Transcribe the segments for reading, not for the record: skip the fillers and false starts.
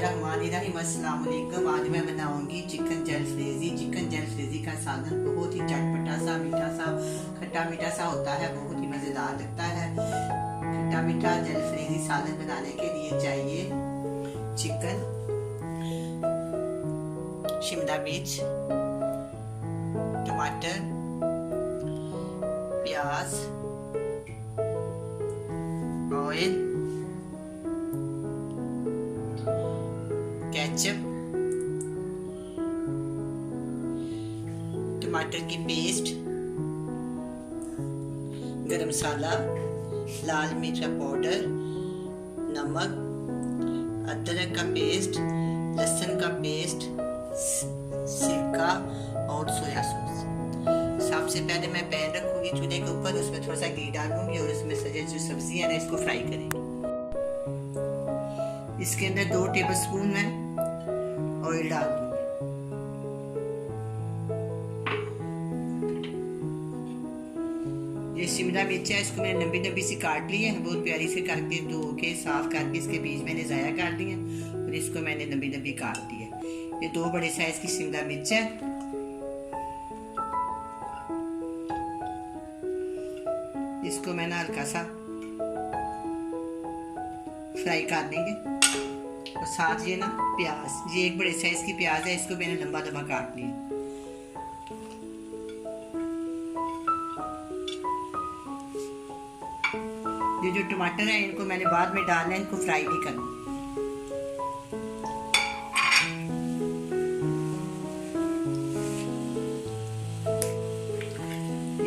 बिस्मिल्लाहिर्रहमानिर्रहीम। अस्सलाम वालेकुम। आज मैं बनाऊंगी चिकन जलफ्रेजी। चिकन जलफ्रेजी का सालन बहुत ही चटपटा सा, मीठा सा, खट्टा मीठा सा होता है, बहुत ही मज़ेदार लगता है। खट्टा मीठा जलफ्रेजी सालन बनाने के लिए चाहिए चिकन, शिमला मिर्च, टमाटर, प्याज, ऑयल, केचप, टमाटर की पेस्ट, गरम मसाला, लाल मिर्च का पाउडर, नमक, अदरक का पेस्ट, लहसुन का पेस्ट, सिरका और सोया सॉस। सबसे पहले मैं पैन रखूंगी चूल्हे के ऊपर, उसमें थोड़ा सा घी डालूंगी और उसमें सजे जो सब्जियां हैं इसको फ्राई करेंगे। इसके अंदर 2 टेबलस्पून मैं ऑयल डाल दूंगी। ये शिमला मिर्च है, इसको मैंने लंबी लंबी सी काट ली है, बहुत प्यारी से करके धो के साफ करके इसके बीज मैंने ज़ाया कर दिए और इसको मैंने लंबी लंबी काट दी है। ये 2 बड़े साइज की शिमला मिर्च है। इसको मैंने हल्का सा फ्राई कर देंगे और साथ ये ना प्याज, ये 1 बड़े साइज की प्याज है, इसको मैंने लंबा लंबा काट लिया। ये जो टमाटर है इनको मैंने बाद में डालना है, इनको फ्राई नहीं करना।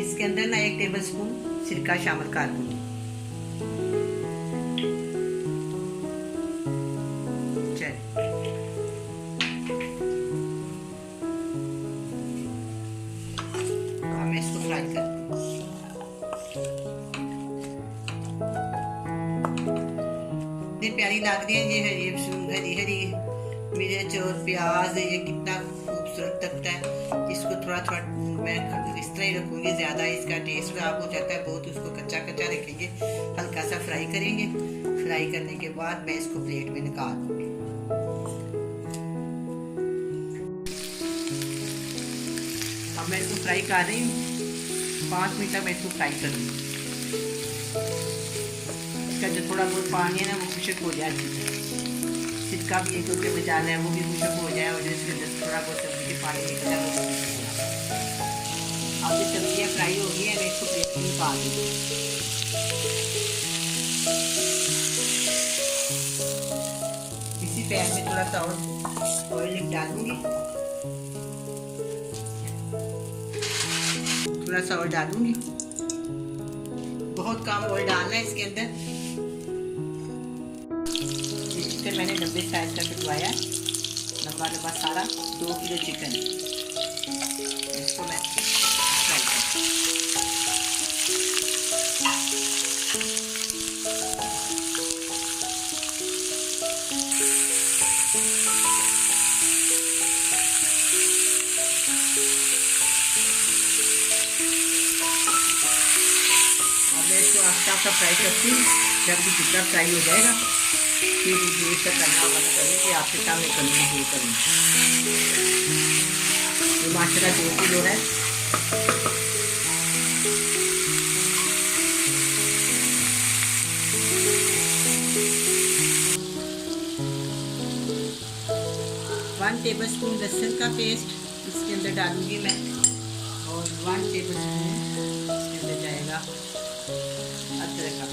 इसके अंदर ना 1 टेबलस्पून सिरका शामिल कर दूंगी। मैं इसको फ्राई करती हूँ। इतनी प्यारी लग रही है ये हरी हरी मिर्च और प्याज, ये कितना खूबसूरत लगता है। इसको थोड़ा थोड़ा मैं इस तरह ही रखूंगी, ज़्यादा इसका टेस्ट खराब हो जाता है, बहुत उसको कच्चा कच्चा रखेंगे, हल्का सा फ्राई करेंगे। फ्राई करने के बाद मैं इसको प्लेट में निकाल दूंगी। अब मैं इसको फ्राई कर रही हूँ, 5 मिनट तक मैं इसको फ्राई करूँगी। इसका जो थोड़ा बहुत पानी है ना वो खुशक हो जाए अच्छी तरह, सिरका भी एक उसके बचाना है वो भी खुशक हो जाए और इसके अंदर थोड़ा बहुत सब्जी के पानी निकला है वो खुशक हो जाए। अब ये सब्जियाँ फ्राई हो गई है, मैं इसको प्लेट में निकाल दूँगी। इसी पैन में थोड़ा सा और ऑयल डालूंगी, थोड़ा सा और डालूंगी, बहुत कम ऑयल डालना है इसके अंदर। चिकन मैंने 90 साइज का कटवाया, लंबा लंबा सारा 2 किलो चिकन, इसको मैं फ्राई करूँ। आस्ता फ्राई करती हूँ, जब भी जितना फ्राई हो जाएगा फिर जो इसका करना वाला करेंगे, आपके सामने करूँगी ये करूँगी। ये माशाल्लाह 2 किलो है। वन टेबलस्पून लहसुन का पेस्ट इसके अंदर डालूंगी मैं और 1 टेबलस्पून इसके अंदर जाएगा अदरक का।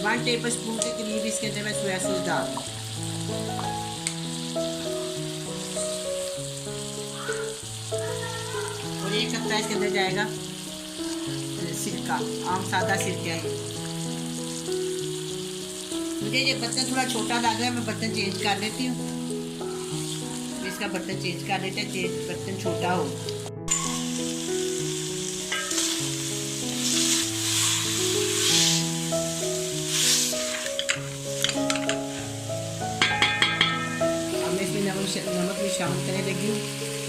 1 टेबलस्पून के करीब इसके अंदर मैं सोया सॉस डाल दूँ और 1 कप इसके अंदर जाएगा सिरका, आम सादा सिरका है। मुझे ये बर्तन थोड़ा छोटा लग रहा है, मैं बर्तन चेंज कर लेती हूँ। इसका बर्तन चेंज कर लेते हैं, बर्तन छोटा हो। अब मैं इसमें नमक भी शामिल करने लगी हूँ।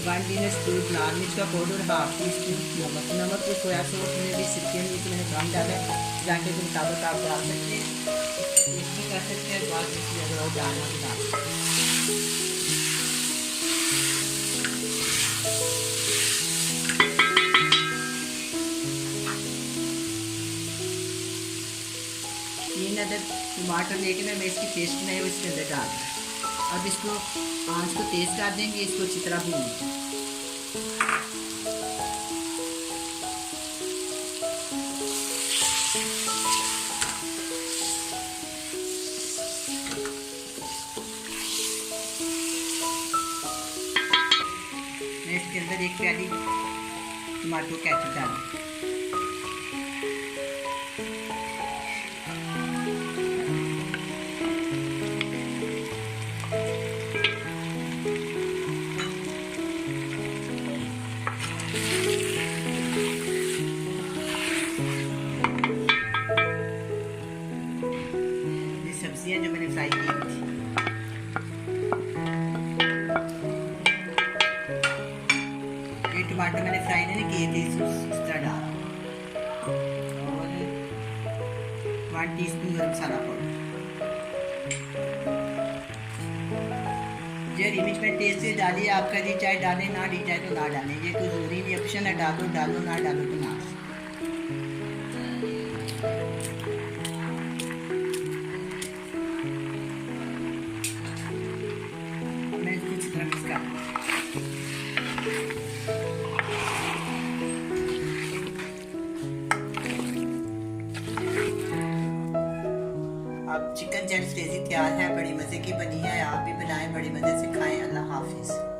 1 टी स्पून लाल मिर्च का पाउडर, हाफ टी स्पून नमक। नमक तो सोया सॉस में भी सिरके में मैंने कम डाला है, जाके के मुताबिक आप डाल सकते हैं, इसमें कर सकते हैं बाद में अगर और डालना तो डाल सकते हैं। अदर टमाटर लेके मैं इसकी पेस्ट बनाई हुई इसके अंदर डाल दूँ। अब इसको आंच को तेज़ कर देंगे, इसको अच्छी तरह भूनेंगे। मैं इसके अंदर एक प्याली टमाटो केचप डालूँ। सब्जियां जो मैंने फ्राई की थी, ये टमाटर मैंने फ्राई नहीं किए थे, इस तरह डाला। और 1 टीस्पून गरम मसाला पाउडर। जो रिमिच में टेस्ट से डालिए, आपका जी चाहे डालें ना डी चाहे तो ना डालें, ये तो जरूरी नहीं, ऑप्शन है, डालो डालो ना डालो तो ना। अब चिकन जैन फ्रेजी तैयार है, बड़ी मज़े की बनी है, आप भी बनाएं, बड़ी मज़े से खाएं। अल्लाह हाफिज़।